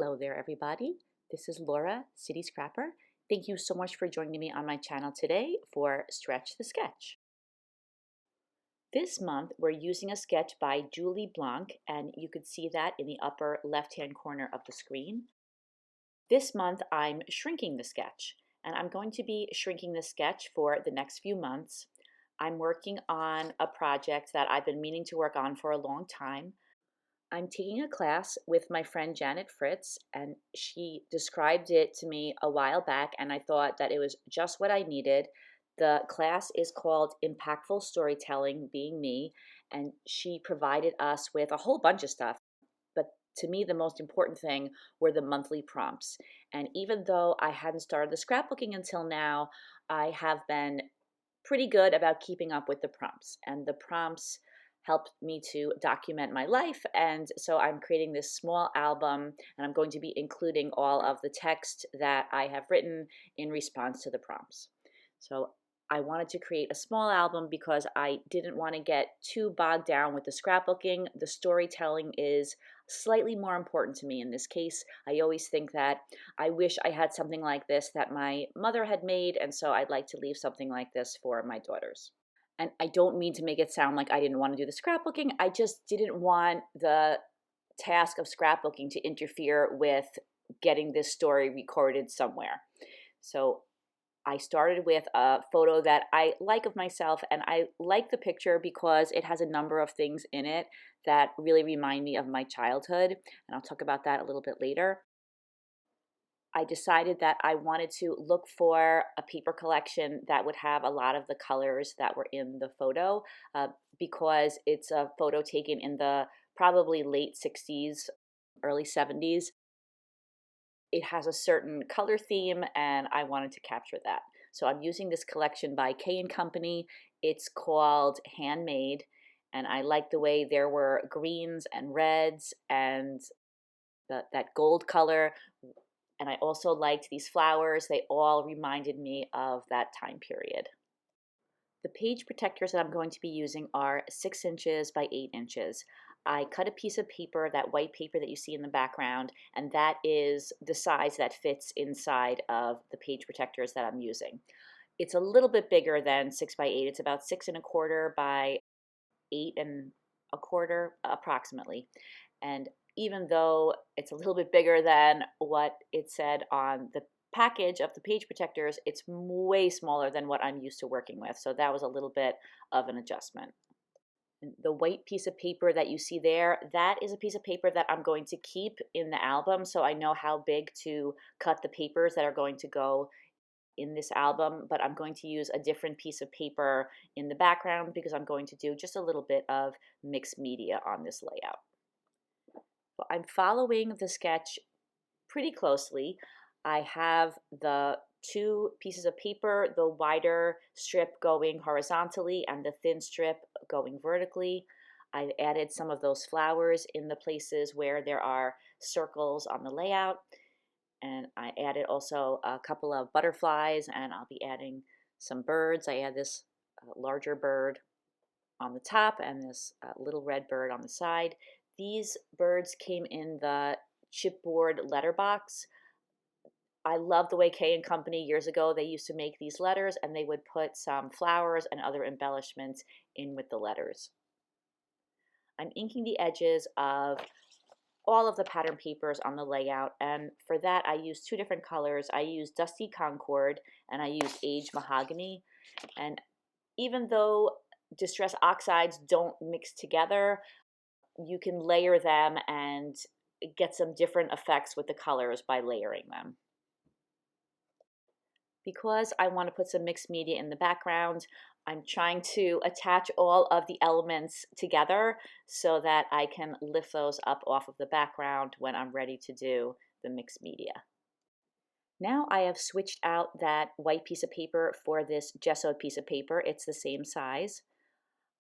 Hello there, everybody. This is Laura, City Scrapper. Thank you so much for joining me on my channel today for Stretch the Sketch. This month, we're using a sketch by Julie Blanc, and you could see that in the upper left-hand corner of the screen. This month, I'm shrinking the sketch, and I'm going to be shrinking the sketch for the next few months. I'm working on a project that I've been meaning to work on for a long time. I'm taking a class with my friend Janet Fritz, and she described it to me a while back, and I thought that it was just what I needed. The class is called Impactful Storytelling, Being Me, and she provided us with a whole bunch of stuff. But to me, the most important thing were the monthly prompts. And even though I hadn't started the scrapbooking until now, I have been pretty good about keeping up with the prompts. And the prompts helped me to document my life. And so I'm creating this small album, and I'm going to be including all of the text that I have written in response to the prompts. So I wanted to create a small album because I didn't want to get too bogged down with the scrapbooking. The storytelling is slightly more important to me in this case. I always think that I wish I had something like this that my mother had made, and so I'd like to leave something like this for my daughters. And I don't mean to make it sound like I didn't want to do the scrapbooking. I just didn't want the task of scrapbooking to interfere with getting this story recorded somewhere. So I started with a photo that I like of myself, and I like the picture because it has a number of things in it that really remind me of my childhood, and I'll talk about that a little bit later. I decided that I wanted to look for a paper collection that would have a lot of the colors that were in the photo because it's a photo taken in the probably late 60s, early 70s. It has a certain color theme, and I wanted to capture that. So I'm using this collection by K & Company. It's called Handmade, and I like the way there were greens and reds and that gold color. And I also liked these flowers. They all reminded me of that time period. The page protectors that I'm going to be using are 6 inches by 8 inches. I cut a piece of paper, that white paper that you see in the background, and that is the size that fits inside of the page protectors that I'm using. It's a little bit bigger than 6 by 8. It's about 6 1/4 by 8 1/4 approximately. And even though it's a little bit bigger than what it said on the package of the page protectors, it's way smaller than what I'm used to working with. So that was a little bit of an adjustment. And the white piece of paper that you see there, that is a piece of paper that I'm going to keep in the album, so I know how big to cut the papers that are going to go in this album, but I'm going to use a different piece of paper in the background because I'm going to do just a little bit of mixed media on this layout. So I'm following the sketch pretty closely. I have the 2 pieces of paper, the wider strip going horizontally and the thin strip going vertically. I've added some of those flowers in the places where there are circles on the layout. And I added also a couple of butterflies, and I'll be adding some birds. I add this larger bird on the top and this little red bird on the side. These birds came in the chipboard letterbox. I love the way K & Company years ago, they used to make these letters, and they would put some flowers and other embellishments in with the letters. I'm inking the edges of all of the pattern papers on the layout, and for that I use 2 different colors. I use Dusty Concord and I use Aged Mahogany. And even though Distress Oxides don't mix together, you can layer them and get some different effects with the colors by layering them. Because I want to put some mixed media in the background, I'm trying to attach all of the elements together so that I can lift those up off of the background when I'm ready to do the mixed media. Now I have switched out that white piece of paper for this gessoed piece of paper. It's the same size.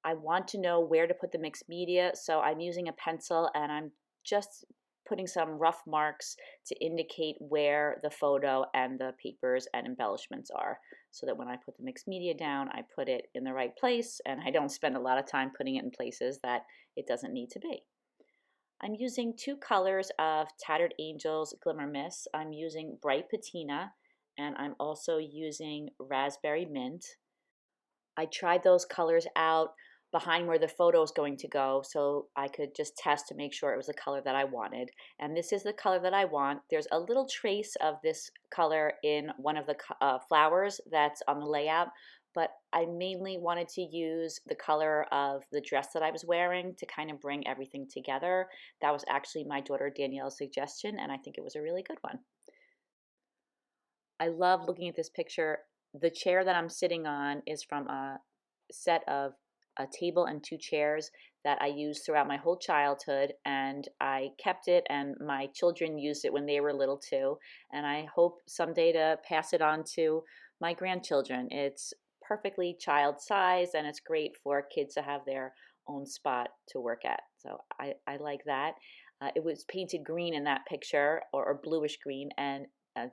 I want to know where to put the mixed media, so I'm using a pencil and I'm just putting some rough marks to indicate where the photo and the papers and embellishments are, so that when I put the mixed media down, I put it in the right place and I don't spend a lot of time putting it in places that it doesn't need to be. I'm using two colors of Tattered Angels Glimmer Mists. I'm using bright patina and I'm also using raspberry mint. I tried those colors out behind where the photo is going to go so I could just test to make sure it was the color that I wanted. And this is the color that I want. There's a little trace of this color in one of the flowers that's on the layout, but I mainly wanted to use the color of the dress that I was wearing to kind of bring everything together. That was actually my daughter Danielle's suggestion, and I think it was a really good one. I love looking at this picture. The chair that I'm sitting on is from a set of a table and two chairs that I used throughout my whole childhood, and I kept it, and my children used it when they were little too, and I hope someday to pass it on to my grandchildren. It's perfectly child size, and it's great for kids to have their own spot to work at. So I like that. It was painted green in that picture, or bluish green, and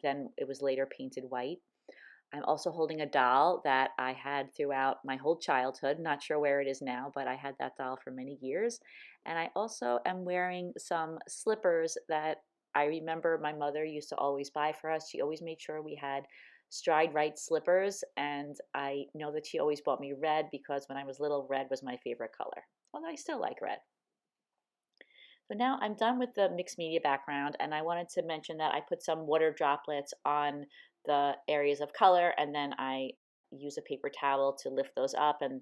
then it was later painted white. I'm also holding a doll that I had throughout my whole childhood. Not sure where it is now, but I had that doll for many years. And I also am wearing some slippers that I remember my mother used to always buy for us. She always made sure we had stride right slippers, and I know that she always bought me red because when I was little, red was my favorite color. Although I still like red. So now I'm done with the mixed media background, and I wanted to mention that I put some water droplets on the areas of color, and then I use a paper towel to lift those up, and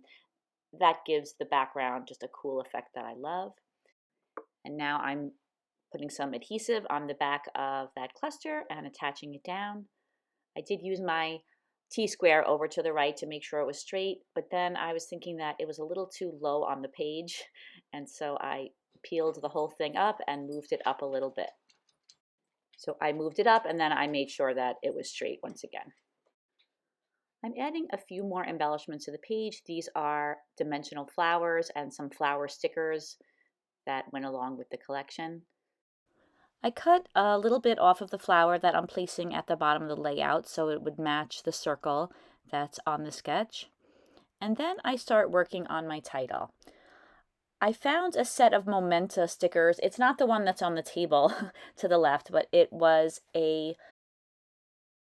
that gives the background just a cool effect that I love. And now I'm putting some adhesive on the back of that cluster and attaching it down. I did use my T-square over to the right to make sure it was straight, but then I was thinking that it was a little too low on the page, and so I peeled the whole thing up and moved it up a little bit. So I moved it up and then I made sure that it was straight once again. I'm adding a few more embellishments to the page. These are dimensional flowers and some flower stickers that went along with the collection. I cut a little bit off of the flower that I'm placing at the bottom of the layout so it would match the circle that's on the sketch. And then I start working on my title. I found a set of Momenta stickers. It's not the one that's on the table to the left, but it was a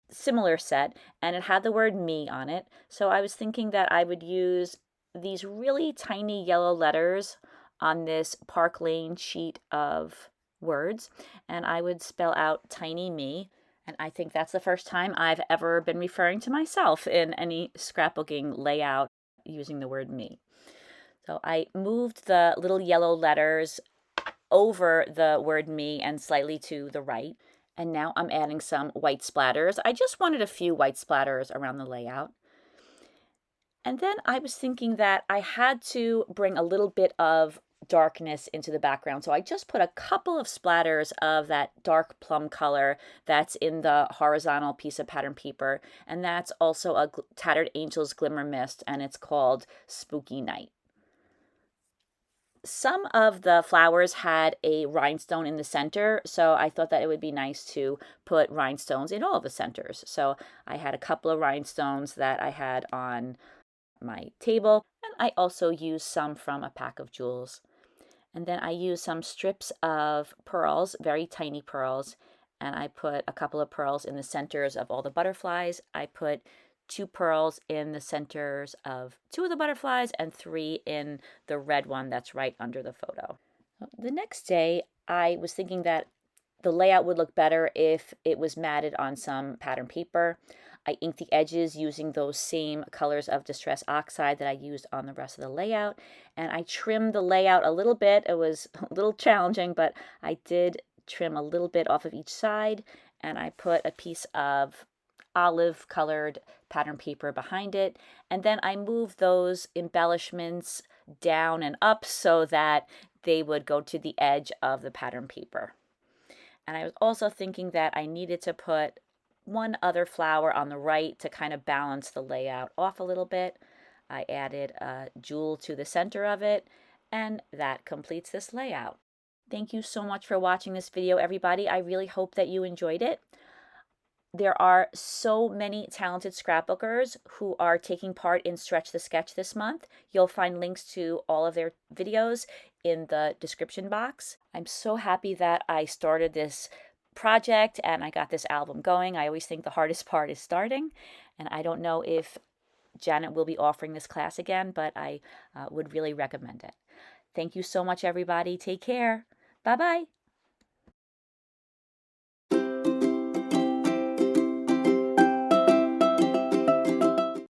similar set and it had the word me on it. So I was thinking that I would use these really tiny yellow letters on this Park Lane sheet of words, and I would spell out tiny me. And I think that's the first time I've ever been referring to myself in any scrapbooking layout using the word me. So I moved the little yellow letters over the word me and slightly to the right. And now I'm adding some white splatters. I just wanted a few white splatters around the layout. And then I was thinking that I had to bring a little bit of darkness into the background. So I just put a couple of splatters of that dark plum color that's in the horizontal piece of pattern paper. And that's also a Tattered Angels Glimmer Mist, and it's called Spooky Night. Some of the flowers had a rhinestone in the center, so I thought that it would be nice to put rhinestones in all of the centers. So I had a couple of rhinestones that I had on my table, and I also used some from a pack of jewels. And then I used some strips of pearls, very tiny pearls, and I put a couple of pearls in the centers of all the butterflies. I put 2 pearls in the centers of 2 of the butterflies and 3 in the red one that's right under the photo. The next day, I was thinking that the layout would look better if it was matted on some pattern paper. I inked the edges using those same colors of Distress Oxide that I used on the rest of the layout, and I trimmed the layout a little bit. It was a little challenging, but I did trim a little bit off of each side, and I put a piece of olive colored pattern paper behind it, and then I moved those embellishments down and up so that they would go to the edge of the pattern paper. And I was also thinking that I needed to put one other flower on the right to kind of balance the layout off a little bit. I added a jewel to the center of it, and that completes this layout. Thank you so much for watching this video, everybody. I really hope that you enjoyed it. There are so many talented scrapbookers who are taking part in Stretch the Sketch this month. You'll find links to all of their videos in the description box. I'm so happy that I started this project and I got this album going. I always think the hardest part is starting, and I don't know if Janet will be offering this class again, but I would really recommend it. Thank you so much, everybody. Take care. Bye-bye.